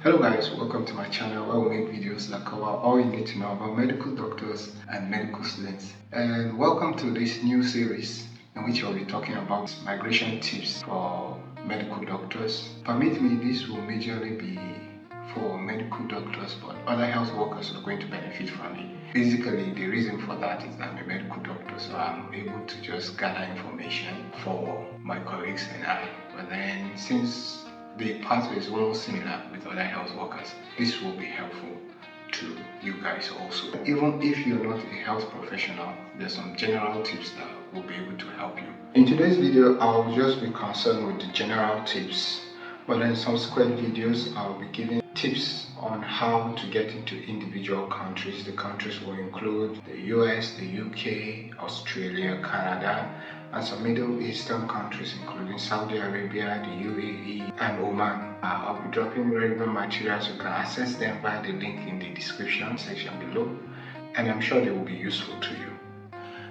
Hello guys, welcome to my channel where we make videos that cover all you need to know about medical doctors and medical students. And welcome to this new series in which I'll be talking about migration tips for medical doctors. Permit me, this will majorly be for medical doctors, but other health workers are going to benefit from it. Basically, the reason for that is that I'm a medical doctor, so I'm able to just gather information for my colleagues and I. But then, since the pathway is almost similar with other health workers, this will be helpful to you guys also. Even if you're not a health professional, there's some general tips that will be able to help you. In today's video, I'll just be concerned with the general tips, but in subsequent videos, I'll be giving tips on how to get into individual countries. The countries will include the US, the UK, Australia, Canada, and some Middle Eastern countries including Saudi Arabia, the UAE, and Oman. I'll be dropping relevant materials. You can access them via the link in the description section below, and I'm sure they will be useful to you.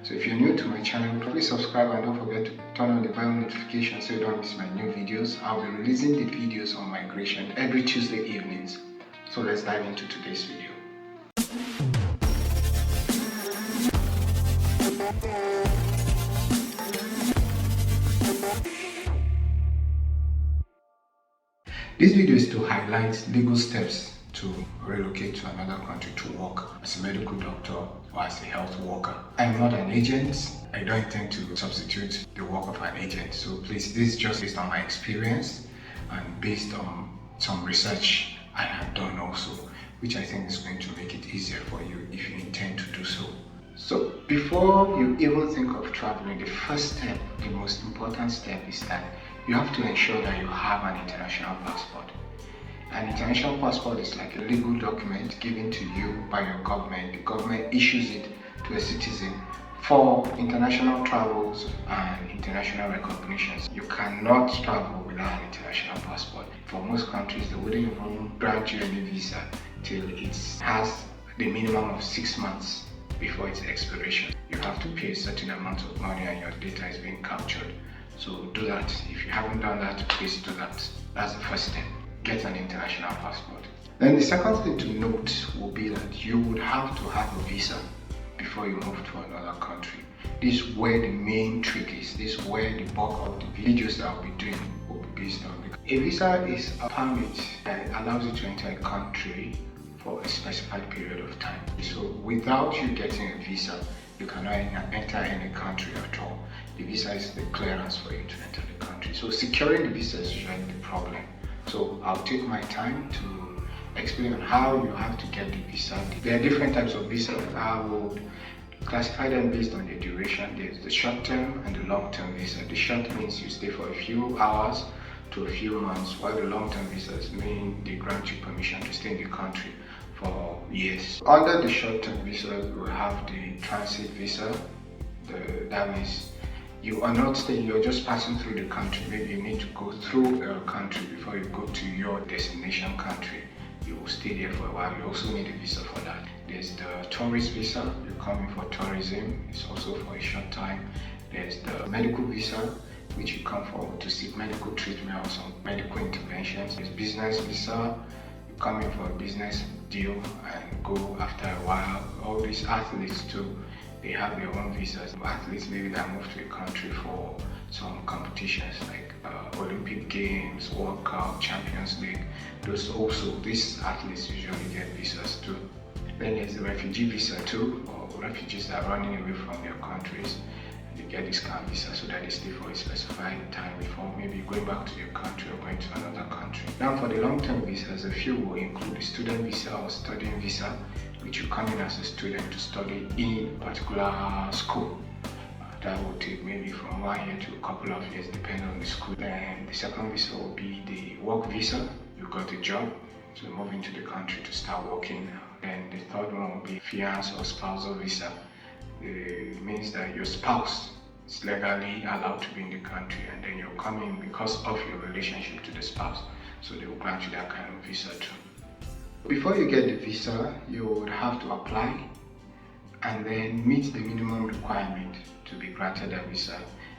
So if you're new to my channel, please subscribe and don't forget to turn on the bell notification so you don't miss my new videos. I'll be releasing the videos on migration every Tuesday evenings. So let's dive into today's video. This video is to highlight legal steps to relocate to another country to work as a medical doctor or as a health worker. I'm not an agent. I don't intend to substitute the work of an agent. So please, this is just based on my experience and based on some research I have done also, which I think is going to make it easier for you if you intend to do so. So before you even think of traveling, the first step, the most important step is that you have to ensure that you have an international passport. An international passport is like a legal document given to you by your government. The government issues it to a citizen for international travels and international recognitions. You cannot travel without an international passport. For most countries, they wouldn't even grant you any visa till it has the minimum of 6 months before its expiration. You have to pay a certain amount of money and your data is being captured. So do that. If you haven't done that, please do that. That's the first step. Get an international passport. Then the second thing to note will be that you would have to have a visa before you move to another country. This is where the main trick is. This is where the bulk of the videos that I'll be doing will be based on. A visa is a permit that allows you to enter a country for a specified period of time. So without you getting a visa, you cannot enter any country at all. The visa is the clearance for you to enter the country. So securing the visa is usually the problem. So I'll take my time to explain on how you have to get the visa. There are different types of visa. I would classify them based on the duration. There's the short-term and the long-term visa. The short means you stay for a few hours to a few months, while the long-term visas mean they grant you permission to stay in the country for years. Under the short-term visa, we have the transit visa. That means you are not staying, you're just passing through the country. Maybe you need to go through a country before you go to your destination country. You will stay there for a while. You also need a visa for that. There's the tourist visa. You're coming for tourism. It's also for a short time. There's the medical visa, which you come for to seek medical treatment or some medical interventions. There's business visa. You come in for a business deal and go after a while. All these athletes too, they have their own visas. Athletes maybe that move to a country for some competitions like Olympic Games, World Cup, Champions League. These athletes usually get visas too. Then there's the refugee visa too, or refugees that are running away from their countries. They get this kind of visa so that they stay for a specified time before maybe going back to your country or going to another country. Now for the long-term visas, a few will include the student visa or studying visa, which you come in as a student to study in a particular school. That will take maybe from 1 year to a couple of years depending on the school. Then the second visa will be the work visa. You got a job, so move into the country to start working. Then the third one will be fiancé or spousal visa. It means that your spouse is legally allowed to be in the country, and then you're coming because of your relationship to the spouse. So they will grant you that kind of visa too. Before you get the visa, you would have to apply and then meet the minimum requirement to be granted a visa.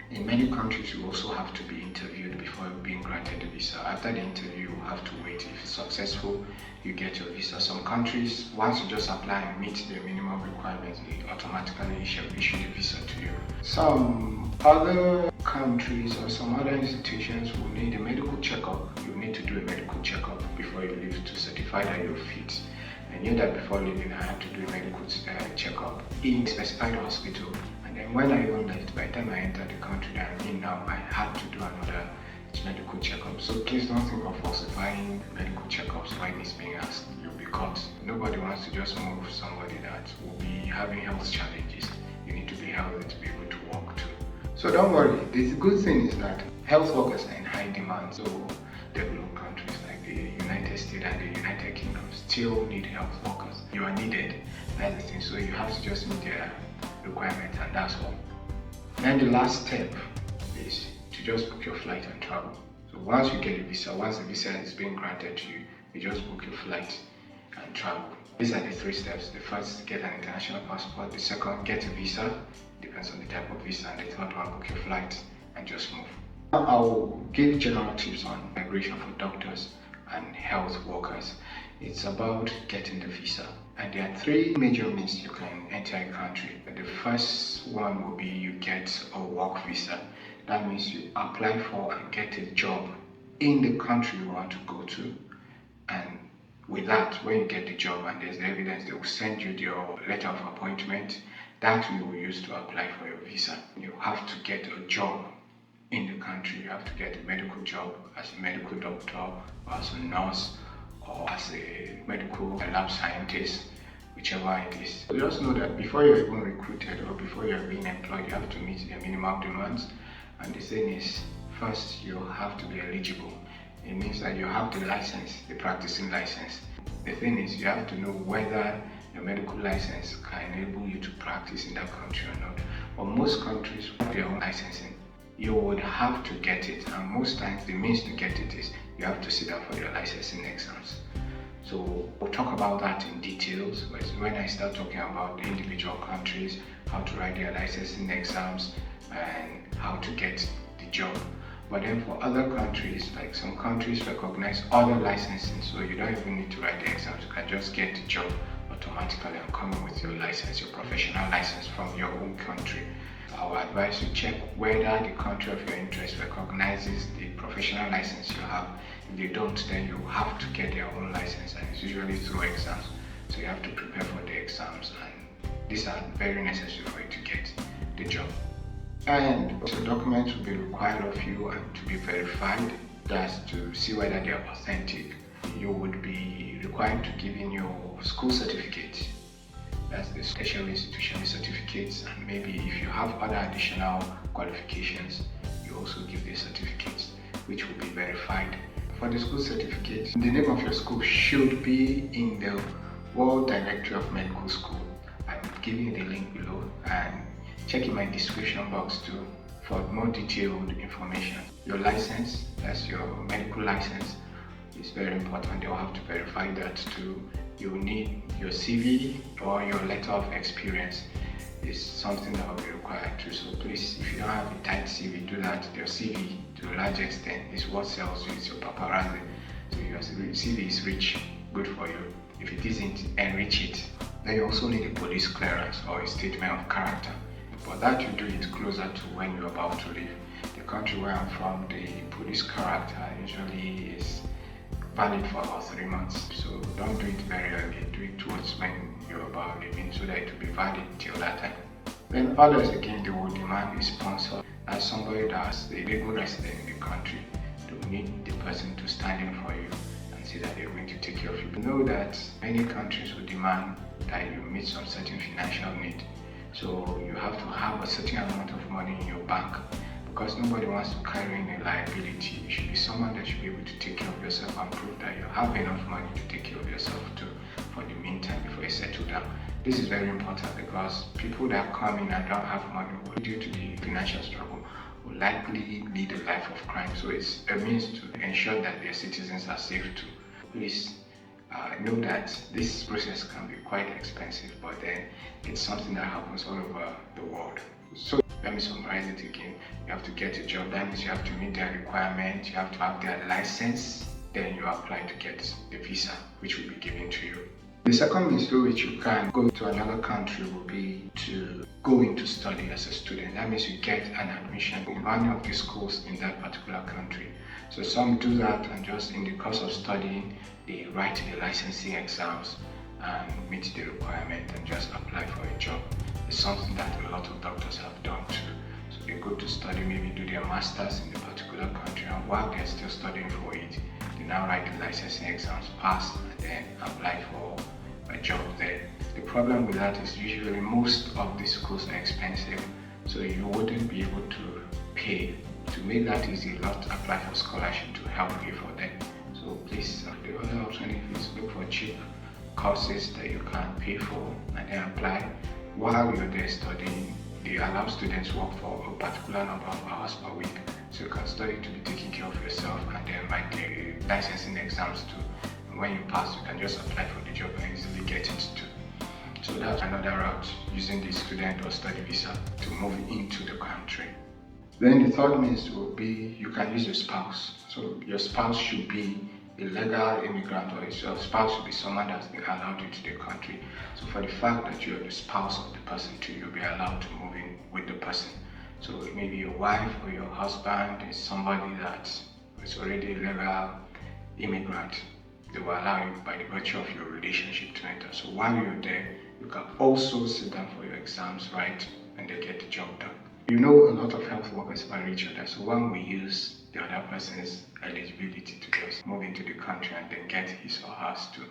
In many countries, you also have to be interviewed before being granted a visa. After the interview, you have to wait. If it's successful, you get your visa. Some countries, once you just apply and meet the minimum requirements, they automatically issue the visa to you. Some other countries or some other institutions will need a medical checkup. You need to do a medical checkup before you leave to certify that you're fit. I knew that before leaving, I had to do a medical checkup in a specified hospital. And then when I even left, by the time I entered the country that I'm in now, I had to do another medical checkup. So please don't think of falsifying medical checkups when it's being asked. You'll be caught. Nobody wants to just move somebody that will be having health challenges. You need to be healthy to be able to walk too. So don't worry. The good thing is that health workers are in high demand. So developed countries like the United States and the United Kingdom still need health workers. You are needed. That's the thing. So you have to just meet their requirements, and that's all. Then the last step is to just book your flight and travel. So once you get a visa, once the visa is being granted to you, you just book your flight and travel. These are the 3 steps. The first, get an international passport. The second, get a visa. Depends on the type of visa. And the third one, book your flight and just move. Now I'll give general tips on migration for doctors and health workers. It's about getting the visa. And there are 3 major means you can enter a country. The first one will be you get a work visa. That means you apply for and get a job in the country you want to go to. And with that, when you get the job and there's the evidence, they will send you your letter of appointment. That you will use to apply for your visa. You have to get a job in the country. You have to get a medical job as a medical doctor, or as a nurse, or as a medical lab scientist, whichever it is. So just know that before you're even recruited or before you're being employed, you have to meet the minimum demands. And the thing is, first you have to be eligible. It means that you have the license, the practicing license. The thing is, you have to know whether your medical license can enable you to practice in that country or not. But most countries have their own licensing. You would have to get it, and most times the means to get it is you have to sit down for your licensing exams. So we'll talk about that in details when I start talking about the individual countries, how to write their licensing exams, and how to get the job. But then for other countries, like some countries recognize other licensing, so you don't even need to write the exams. You can just get the job automatically and come in with your license, your professional license from your own country. I would advise you check whether the country of your interest recognizes the professional license you have. If they don't, then you have to get their own license, and it's usually through exams. So you have to prepare for the exams, and these are very necessary for you to get the job. And also documents will be required of you and to be verified. That's to see whether they are authentic. You would be required to give in your school certificate. That's the tertiary institution certificates, and maybe if you have other additional qualifications, you also give the certificates, which will be verified. For the school certificate, the name of your school should be in the World Directory of Medical School. I'm giving you the link below, and check in my description box too for more detailed information. Your license, that's your medical license, is very important. They'll have to verify that too. You will need your CV or your letter of experience. Is something that will be required too. So please, if you don't have a tight CV, do that. Your CV, to a large extent, is what sells you. It's your paparazzi. So your CV is rich, good for you. If it isn't, enrich it. Then you also need a police clearance or a statement of character. But that you do it closer to when you're about to leave. The country where I'm from, the police character usually is valid for about 3 months. So don't do it very early. Do it towards when you're about leaving so that it will be valid till that time. Then others again, they will demand a sponsor. As somebody that's a legal resident in the country, they will need the person to stand in for you and say that they're going to take care of you. Know that many countries will demand that you meet some certain financial need. So you have to have a certain amount of money in your bank, because nobody wants to carry in a liability. You should be someone that should be able to take care of yourself and prove that you have enough money to take care of yourself too for the meantime before you settle down. This is very important because people that come in and don't have money due to the financial struggle will likely lead a life of crime. So it's a means to ensure that their citizens are safe too. Please know that this process can be quite expensive, but then it's something that happens all over the world. So let me summarize it again. You have to get a job. That means you have to meet their requirements. You have to have their license. Then you apply to get the visa, which will be given to you. The second means through which you can go to another country will be to go into study as a student. That means you get an admission in one of the schools in that particular country. So some do that, and just in the course of studying, they write the licensing exams and meet the requirement and just apply for a job. It's something that a lot of doctors have done too. So they go to study, maybe do their masters in a particular country, and while they're still studying for it, they now write the licensing exams, pass, and then apply for a job there. The problem with that is usually most of these schools are expensive, so you wouldn't be able to pay. To make that easy, a lot apply for scholarship to help pay for them. So please, the other alternative is look for cheap courses that you can pay for and then apply. While you're there studying, they allow students to work for a particular number of hours per week, so you can study to be taking care of yourself and then write the licensing exams too. When you pass, you can just apply for the job and easily get it too. So that's another route, using the student or study visa to move into the country. Then the third means will be you can use your spouse. So your spouse should be a legal immigrant, or your spouse should be someone that's been allowed into the country. So for the fact that you're the spouse of the person too, you'll be allowed to move in with the person. So maybe your wife or your husband is somebody that is already a legal immigrant. They will allow you by the virtue of your relationship to enter. So while you're there, you can also sit down for your exams, right, and then get the job done. You know, a lot of health workers marry each other, so when we use the other person's eligibility to just move into the country and then get his or hers too.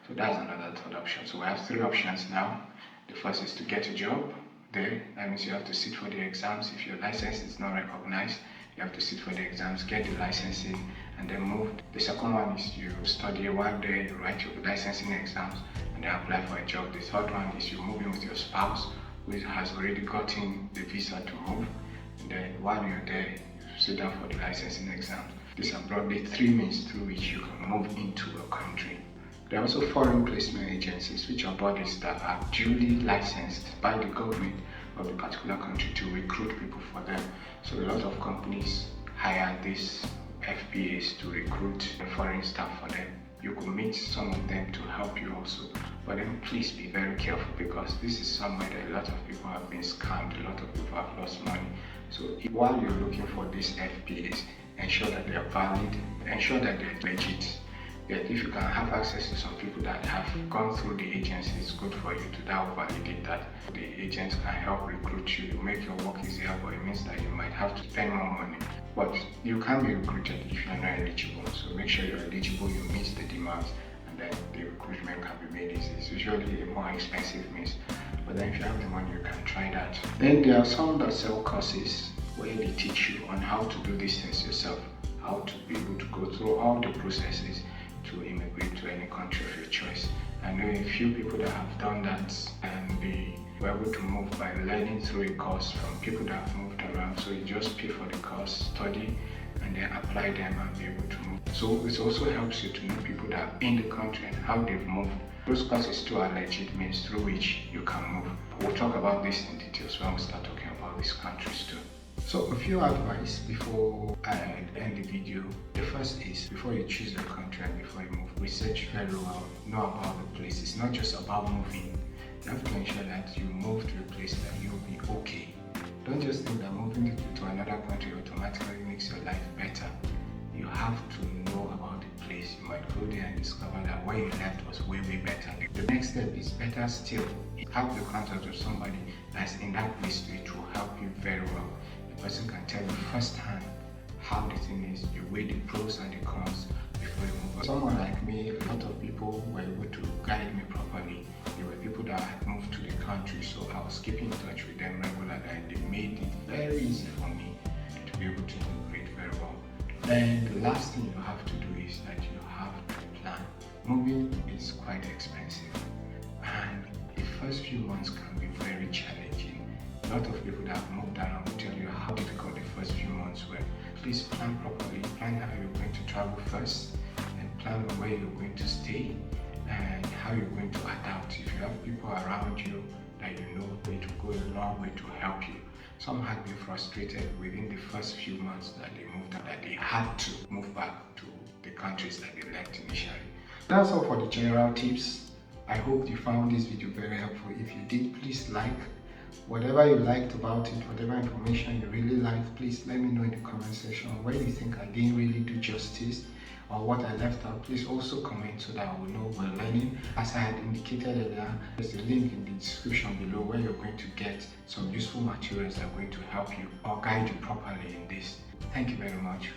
So that's another third option. So we have three options now. The first is to get a job there. That means you have to sit for the exams. If your license is not recognized, you have to sit for the exams, get the licensing, and then move. The second one is you study while there, you write your licensing exams, and then apply for a job. The third one is you move in with your spouse who has already gotten the visa to move, and then while you're there, you sit down for the licensing exams. These are broadly three means through which you can move into a country. There are also foreign placement agencies, which are bodies that are duly licensed by the government of the particular country to recruit people for them. So a lot of companies hire these FPAs to recruit foreign staff for them. You could meet some of them to help you also, but then please be very careful, because this is somewhere that a lot of people have been scammed, a lot of people have lost money. So while you're looking for these FPAs, ensure that they are valid, ensure that they're legit. That if you can have access to some people that have gone through the agency, it's good for you to now validate that. The agents can help recruit you, make your work easier, but it means that you might have to spend more money. But you can be recruited if you're not eligible, so make sure you're eligible, you meet the demands, and then the recruitment can be made easy. It's usually a more expensive means, but then if you have the money, you can try that. Then there are some that sell courses where they teach you on how to do these things yourself, how to be able to go through all the processes to immigrate to any country of your choice. I know a few people that have done that, and they were able to move by learning through a course from people that have moved around. So you just pay for the course, study, and then apply them and be able to move. So it also helps you to know people that are in the country and how they've moved. Those courses too are legit means through which you can move. We'll talk about this in details when we start talking about these countries too. So a few advice before I end the video. The first is, before you choose your country and before you move, research very well, know about the place. It's not just about moving. You have to ensure that you move to a place that you'll be okay. Don't just think that moving to another country automatically makes your life better. You have to know about the place. You might go there and discover that where you left was way better. The next step is better still. Have the contact of somebody that's in that place to it will help you very well. The person can tell you firsthand how the thing is, you weigh the pros and the cons before you move on. Someone like me, a lot of people were able to guide me properly. There were people that had moved to the country, so I was keeping in touch with them regularly, and they made it very easy for me to be able to immigrate very well. Then the last thing you have to do is that you have to plan. Moving is quite expensive, and the first few months can be very challenging. A lot of people that have moved around will tell you how difficult the first few months were. Please plan properly. Plan how you're going to travel first, and plan where you're going to stay and how you're going to adapt. If you have people around you that you know going to go a long way to help you, Some had been frustrated within the first few months that they moved and that they had to move back to the countries that they left initially. That's all for the general tips. I hope you found this video very helpful. If you did, please like. Whatever you liked about it, whatever information you really liked, please let me know in the comment section. Where you think I didn't really do justice or what I left out, please also comment so that I will know we're learning. As I had indicated earlier, there's a link in the description below where you're going to get some useful materials that are going to help you or guide you properly in this. Thank you very much.